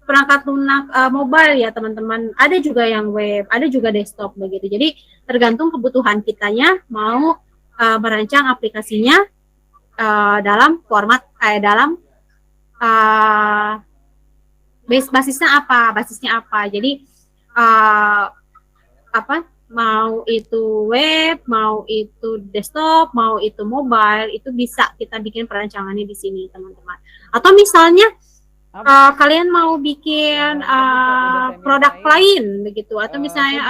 perangkat lunak mobile ya teman-teman. Ada juga yang web, ada juga desktop begitu. Jadi tergantung kebutuhan kitanya mau merancang aplikasinya dalam format basisnya apa. Jadi mau itu web, mau itu desktop, mau itu mobile, itu bisa kita bikin perancangannya di sini teman-teman. Atau misalnya kalian mau bikin produk lain begitu, atau misalnya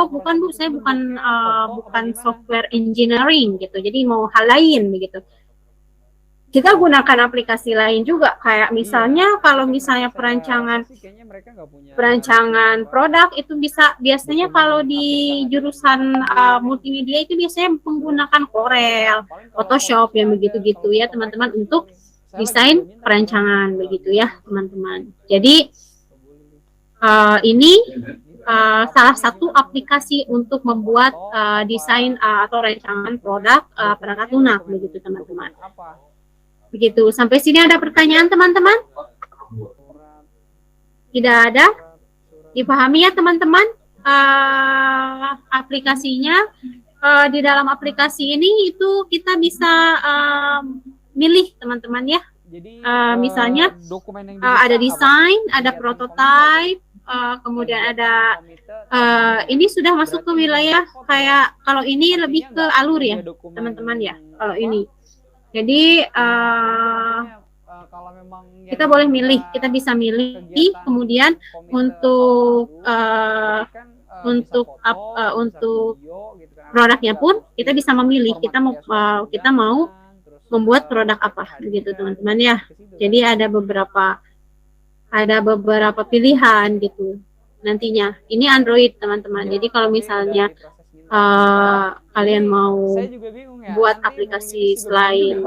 bukan Bu, saya bukan software engineering gitu, jadi mau hal lain begitu, kita gunakan aplikasi lain juga. Kayak misalnya kalau misalnya perancangan produk itu biasanya kalau di jurusan multimedia itu biasanya menggunakan Corel, Photoshop yang begitu-gitu ya teman-teman untuk desain perancangan begitu ya teman-teman. Jadi ini salah satu aplikasi untuk membuat desain atau rancangan produk perangkat lunak begitu teman-teman. Begitu. Sampai sini ada pertanyaan teman-teman? Tidak ada? Dipahami ya teman-teman aplikasinya. Di dalam aplikasi ini itu kita bisa milih teman-teman ya. Jadi, misalnya dokumen yang ada desain, ada prototype, kemudian ada ini sudah masuk ke wilayah kayak kalau ini lebih ke alur ya teman-teman ya kalau ini. Jadi memang kita boleh milih, kita bisa milih. Kemudian untuk produknya pun kita bisa memilih, kita mau membuat produk apa gitu teman-teman ya. Jadi ada beberapa pilihan gitu nantinya. Ini Android teman-teman. Jadi kalau misalnya kalian mau buat aplikasi selain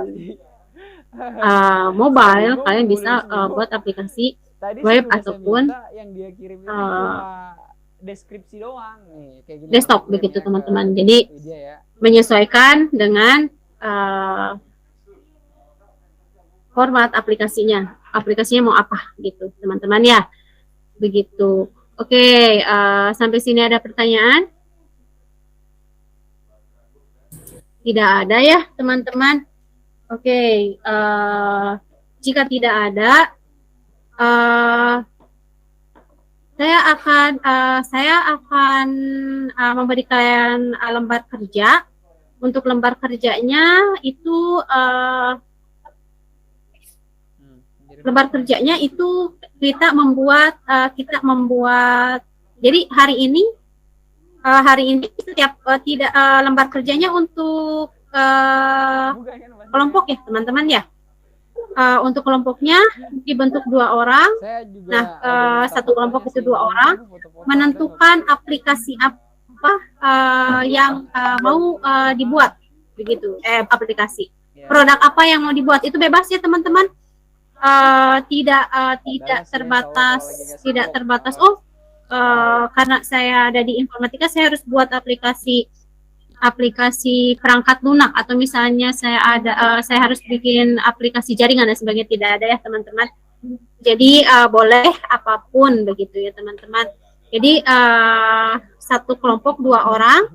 mobile, kalian bisa buat aplikasi web ataupun deskripsi doang nih, kayak gini desktop begitu teman-teman. Jadi menyesuaikan dengan format aplikasinya mau apa gitu teman-teman ya, begitu. Oke, sampai sini ada pertanyaan? Tidak ada ya teman-teman. Oke, jika tidak ada, saya akan memberi kalian lembar kerja. Untuk lembar kerjanya itu kita membuat jadi hari ini setiap lembar kerjanya untuk kelompok ya teman-teman ya. Untuk kelompoknya dibentuk 2 orang. Nah, satu kelompok itu 2 orang menentukan aplikasi apa yang mau dibuat begitu. Aplikasi produk apa yang mau dibuat itu bebas ya teman-teman. Tidak terbatas. Karena saya ada di informatika, saya harus buat aplikasi perangkat lunak, atau misalnya saya harus bikin aplikasi jaringan dan sebagainya. Tidak ada ya teman-teman. Jadi boleh apapun begitu ya teman-teman. Jadi satu kelompok 2 orang.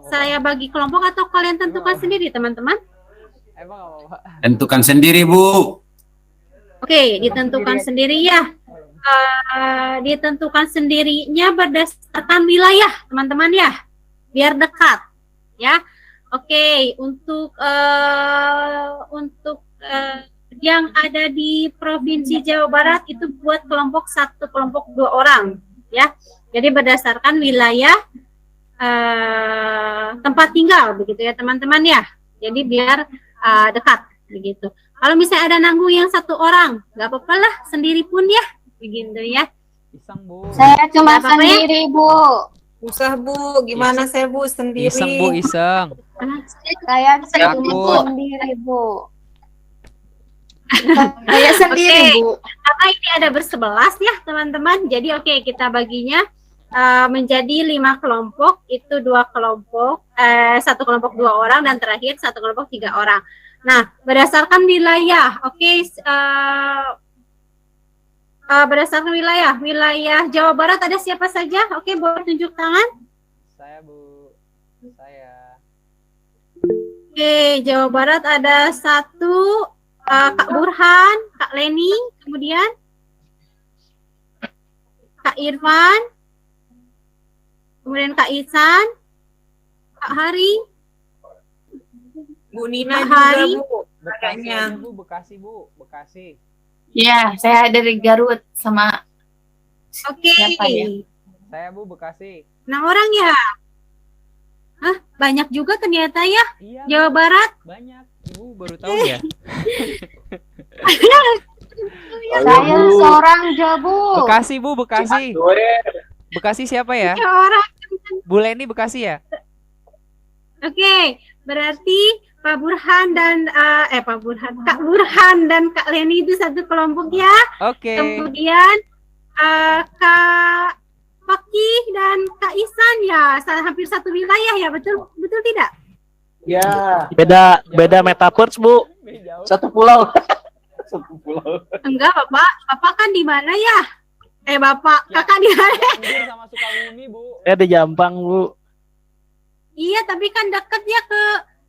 Saya bagi kelompok atau kalian tentukan sendiri teman-teman? Tentukan sendiri, Bu. Oke, ditentukan sendiri ya. Ditentukan sendirinya berdasarkan wilayah, teman-teman ya, biar dekat, ya. Oke, untuk yang ada di Provinsi Jawa Barat itu buat kelompok 1, kelompok 2 orang, ya. Jadi berdasarkan wilayah tempat tinggal, begitu ya, teman-teman ya. Jadi biar dekat, begitu. Kalau misalnya ada nanggung yang 1 orang, nggak apa-apa lah, sendiri pun ya. Begitu ya. Saya cuma sendiri, Bu. Usah Bu, gimana saya Bu sendiri? Iseng Bu, iseng. Saya sendiri, Bu. Saya sendiri, Bu. Karena ini ada bersebelas ya, teman-teman. Jadi oke, kita baginya menjadi 5 kelompok, itu 2 kelompok, 1 kelompok 2 orang, dan terakhir 1 kelompok 3 orang. Nah, berdasarkan wilayah, oke, berdasarkan wilayah Jawa Barat ada siapa saja? Oke, boleh tunjuk tangan. Saya Bu, saya. Oke, Jawa Barat ada 1, Kak Burhan, Kak Leni, kemudian Kak Irfan, kemudian Kak Ihsan, Kak Hari, Bu Nina Kak juga Hari. Bu. Bekasi aja, Bu, Bekasi Bu, Bekasi. Ya, saya dari Garut sama Oke. siapa ya? Saya Bu, Bekasi. 6 orang ya? Hah, banyak juga ternyata ya, Iya, Jawa Bu, Barat. banyak. Ibu baru tahu ya? Saya seorang Bu. Bekasi Bu, Bekasi. Bekasi siapa ya? 3 orang. Bu Leni Bekasi ya? Oke, berarti Kak Burhan dan Kak Burhan dan Kak Leni itu 1 kelompok ya. Oke. Kemudian Kak Fakih dan Kak Ihsan ya, hampir 1 wilayah ya, betul tidak? Ya, Beda metaverse, Bu. satu pulau. Satu pulau. Enggak, Bapak kan di mana ya? Kakak di mana? Cianjur sama Sukabumi Bu. Di Jampang, Bu. Iya, tapi kan deket ya ke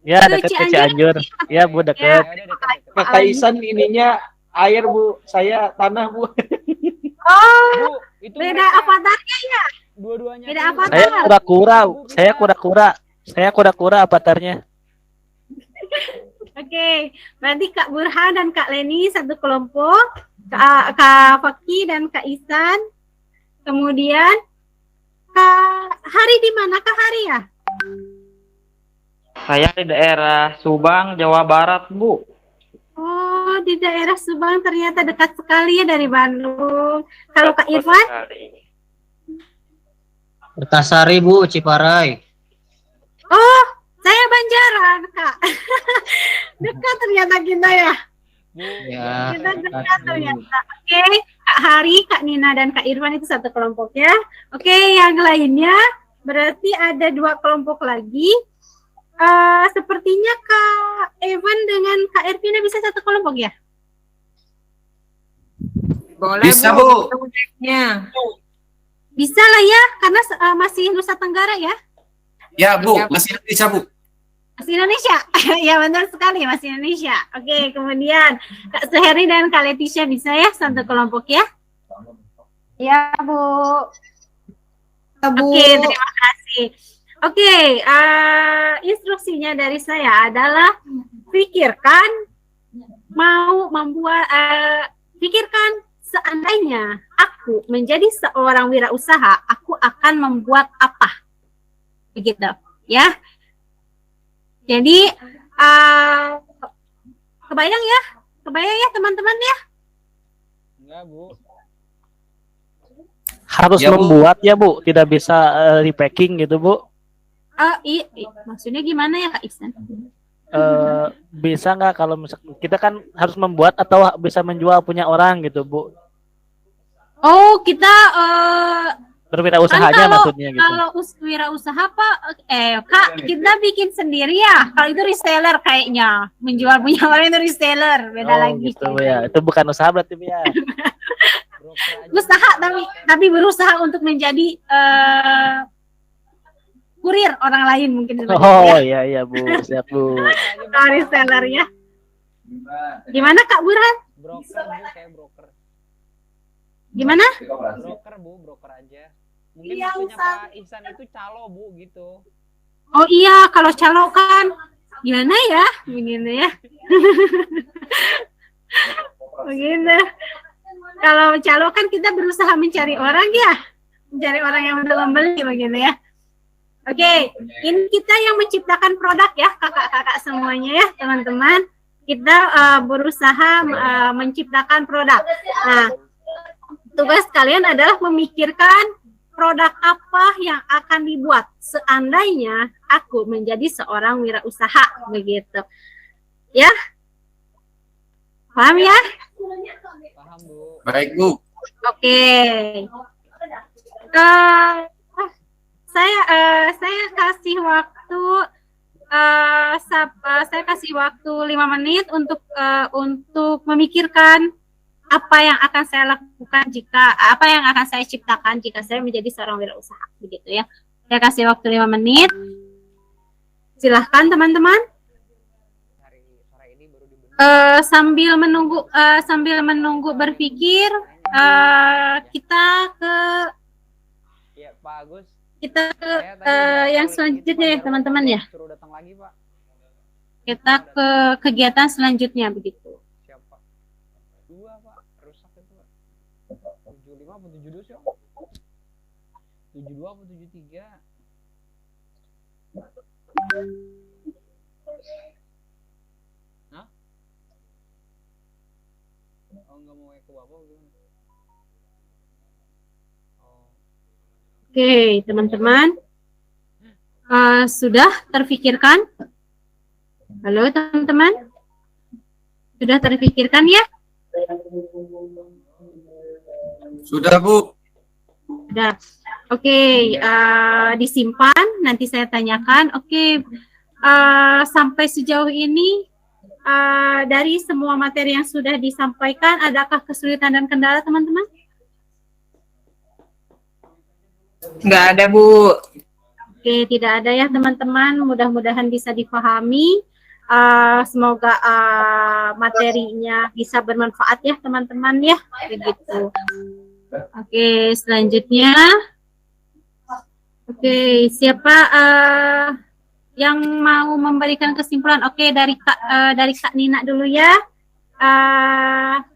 Ya, dekat ke Cianjur. Ya, Bu, Ya, dekat. udah dekat-dekat. Kakak Ihsan ininya air, Bu. Saya tanah, Bu. Oh, Bu, itu beda mereka avatarnya ya? dua-duanya Beda tuh- avatar. Saya kura-kura avatarnya. Oke, berarti Kak Burhan dan Kak Leni satu kelompok, Kak Fakih dan Kak Ihsan. Kemudian Kak Hari di mana Kak Hari ya? Saya di daerah Subang, Jawa Barat, Bu. Oh, di daerah Subang ternyata dekat sekali ya dari Bandung. Kalau Kak Irfan? Kertasari Bu, Ciparai. Oh, saya Banjaran Kak. Dekat ternyata kita ya. Ya, Kita dekat ternyata. Oke, Kak Hari, Kak Nina, dan Kak Irfan itu satu kelompok ya. Oke, yang lainnya berarti ada 2 kelompok lagi. Sepertinya Kak Evan dengan Kak Ervina bisa satu kelompok ya? Boleh, Bisa, Bu. Bu. Kemudiannya. Bisa lah ya, karena masih Nusa Tenggara ya? Ya, Bu, masih bisa, Bu. Masih Indonesia? Ya benar sekali, masih Indonesia. Oke, kemudian Kak Suheri dan Kak Leticia bisa ya satu kelompok ya? Ya, Bu. Oke, terima kasih. Oke, instruksinya dari saya adalah pikirkan pikirkan seandainya aku menjadi seorang wirausaha, aku akan membuat apa? Begitu, ya. Jadi kebayang ya teman-teman ya? Enggak, Bu. Harus Ya, Bu. membuat ya Bu, tidak bisa repacking gitu Bu. Maksudnya gimana ya Kak Ihsan? Bisa nggak kalau misalkan kita kan harus membuat atau bisa menjual punya orang gitu Bu? Oh, kita Berwirausahanya maksudnya gitu. Kalau wirausaha Pak, Kak, kita bikin sendiri ya. Kalau itu reseller kayaknya, menjual punya orang itu reseller, beda lagi. Gitu Bu ya. Itu bukan usaha berarti Bu ya. Usaha tapi berusaha untuk menjadi kurir orang lain mungkin seperti itu Oh ya. iya Bu, siap Bu. Reseller ya. Gimana Kak Burhan? Broker, Bu, kayak broker. Gimana? Broker, Bu, broker aja. Mungkin Iya, maksudnya usaha. Pak Ihsan itu calo, Bu, gitu. Oh iya, kalau calo kan gimana ya? Begini ya. Begini. Kalau calo kan kita berusaha mencari orang ya. Mencari orang yang udah membeli begini ya. Oke, ini kita yang menciptakan produk ya, kakak-kakak semuanya ya, teman-teman. Kita berusaha menciptakan produk. Nah, tugas kalian adalah memikirkan produk apa yang akan dibuat seandainya aku menjadi seorang wirausaha begitu. Ya? Paham ya? Paham, Bu. Baik, Bu. Oke. Saya kasih waktu saya kasih waktu 5 menit untuk memikirkan apa yang akan saya lakukan apa yang akan saya ciptakan jika saya menjadi seorang wirausaha begitu ya. Saya kasih waktu 5 menit. Silahkan teman-teman. Sore ini baru dibentuk. Sambil menunggu berpikir kita ke Iya, Pak Agus. Saya tadi yang selanjutnya ya teman-teman ya. Suruh datang lagi, Pak. Kita ke kegiatan selanjutnya begitu. Siapa? 2, Pak. Rusak itu, Pak. 75 apa 72 sih, Om? 72 apa 73? Hah? Oh, nggak mau ke Bapak gimana? Oh. Oke, teman-teman. Sudah terpikirkan? Halo, teman-teman. Sudah terpikirkan ya? Sudah, Bu. Sudah. Oke, disimpan. Nanti saya tanyakan. Oke, sampai sejauh ini dari semua materi yang sudah disampaikan, adakah kesulitan dan kendala, teman-teman? Nggak ada, Bu. Oke, tidak ada ya teman-teman. Mudah-mudahan bisa dipahami. Semoga materinya bisa bermanfaat ya teman-teman ya. Begitu. Oke, selanjutnya. Oke, siapa yang mau memberikan kesimpulan? Oke, dari Kak Nina dulu ya.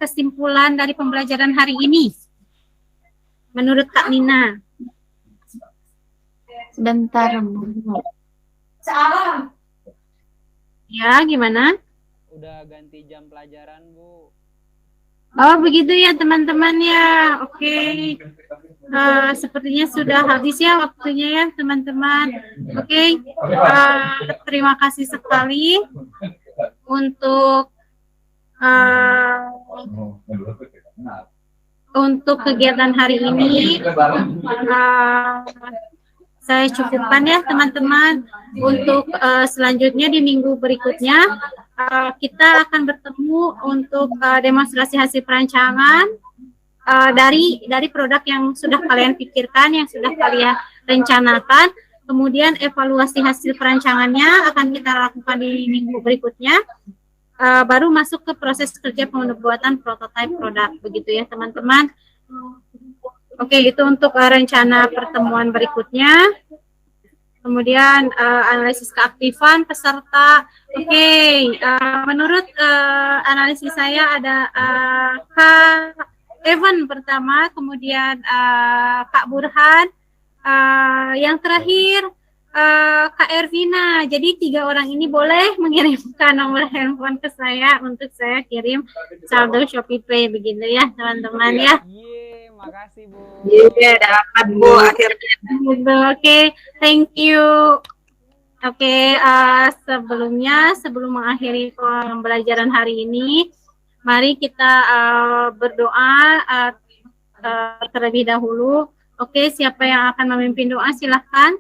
Kesimpulan dari pembelajaran hari ini. Menurut Kak Nina. Sebentar. Ya, gimana? Udah ganti jam pelajaran, Bu. Oh, begitu ya teman-teman ya. Oke. Sepertinya sudah habis ya waktunya ya teman-teman. Oke. Terima kasih sekali untuk kegiatan hari ini. Saya cukupkan ya teman-teman. Untuk selanjutnya di minggu berikutnya kita akan bertemu untuk demonstrasi hasil perancangan dari produk yang sudah kalian pikirkan, yang sudah kalian rencanakan. Kemudian evaluasi hasil perancangannya akan kita lakukan di minggu berikutnya. Baru masuk ke proses kerja pembuatan prototipe produk, begitu ya teman-teman. Oke, itu untuk rencana pertemuan berikutnya. Kemudian analisis keaktifan peserta. Oke, menurut analisis saya ada Kak Evan pertama, kemudian Kak Burhan, yang terakhir Kak Ervina. Jadi 3 orang ini boleh mengirimkan nomor handphone ke saya untuk saya kirim saldo Shopee Pay, begitu ya teman-teman ya. Makasih, Bu. Iya, dapat Bu akhirnya. Oke, thank you. Oke, sebelum mengakhiri pembelajaran hari ini, mari kita berdoa terlebih dahulu. Oke, siapa yang akan memimpin doa? Silahkan.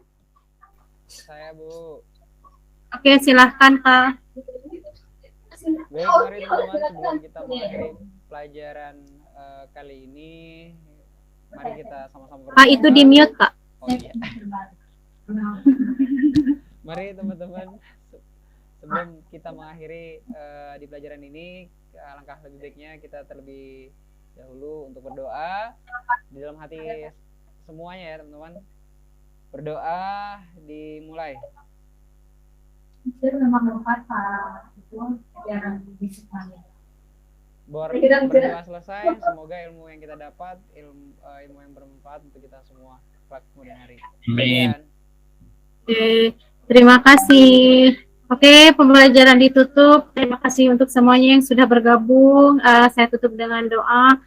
Saya, Bu. Oke, silahkan Kak. Baik, mari teman-teman, sebelum kita mengakhiri pelajaran kali ini, mari kita sama-sama berdoa. Itu di mute Kak. Oh iya. Mari teman-teman, sebelum kita mengakhiri di pelajaran ini, alangkah lebih baiknya kita terlebih dahulu untuk berdoa di dalam hati semuanya ya teman-teman. Berdoa dimulai. Berdoa selesai, semoga ilmu yang kita dapat ilmu yang bermanfaat untuk kita semua kelak kemudian hari. Amin. Oke, terima kasih. Oke, pembelajaran ditutup. Terima kasih untuk semuanya yang sudah bergabung. Saya tutup dengan doa.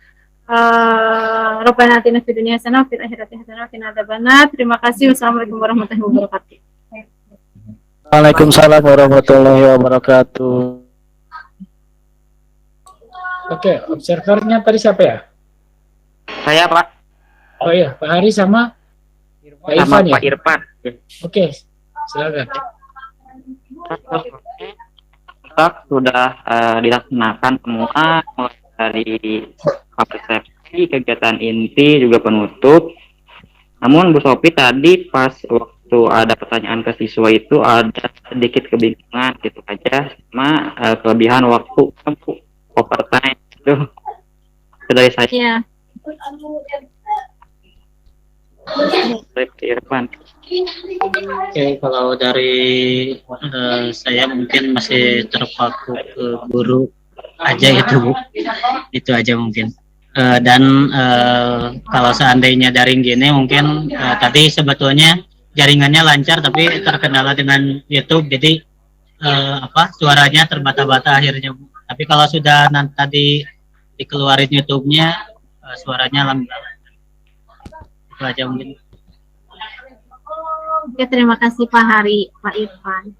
Rabbana atina fid dunya hasanah wa fil akhirati hasanah wa qina adzabannar. Terima kasih. Wassalamualaikum warahmatullahi wabarakatuh. Waalaikumsalam warahmatullahi wabarakatuh. Oke, observernya tadi siapa ya? Saya Pak, Oh iya, Pak Hari sama Pak sama Irfan ya? Pak Irfan. Oke, silakan. Kita sudah dilaksanakan semua mulai dari persepsi, kegiatan inti, juga penutup. Namun Bu Sophie tadi pas waktu ada pertanyaan ke siswa itu ada sedikit kebingungan gitu aja, sama kelebihan waktu tempuh overtime itu dari saya. Ya. Dari Pak Irfan. Oke, kalau dari saya mungkin masih terpaku ke guru aja itu Bu. Itu aja mungkin. Dan kalau seandainya daring gini mungkin tadi sebetulnya jaringannya lancar tapi terkendala dengan YouTube, jadi suaranya terbata-bata akhirnya Bu. Tapi kalau sudah tadi dikeluarin YouTube-nya suaranya alhamdulillah. Itu aja mungkin. Oke, terima kasih Pak Hari, Pak Irfan.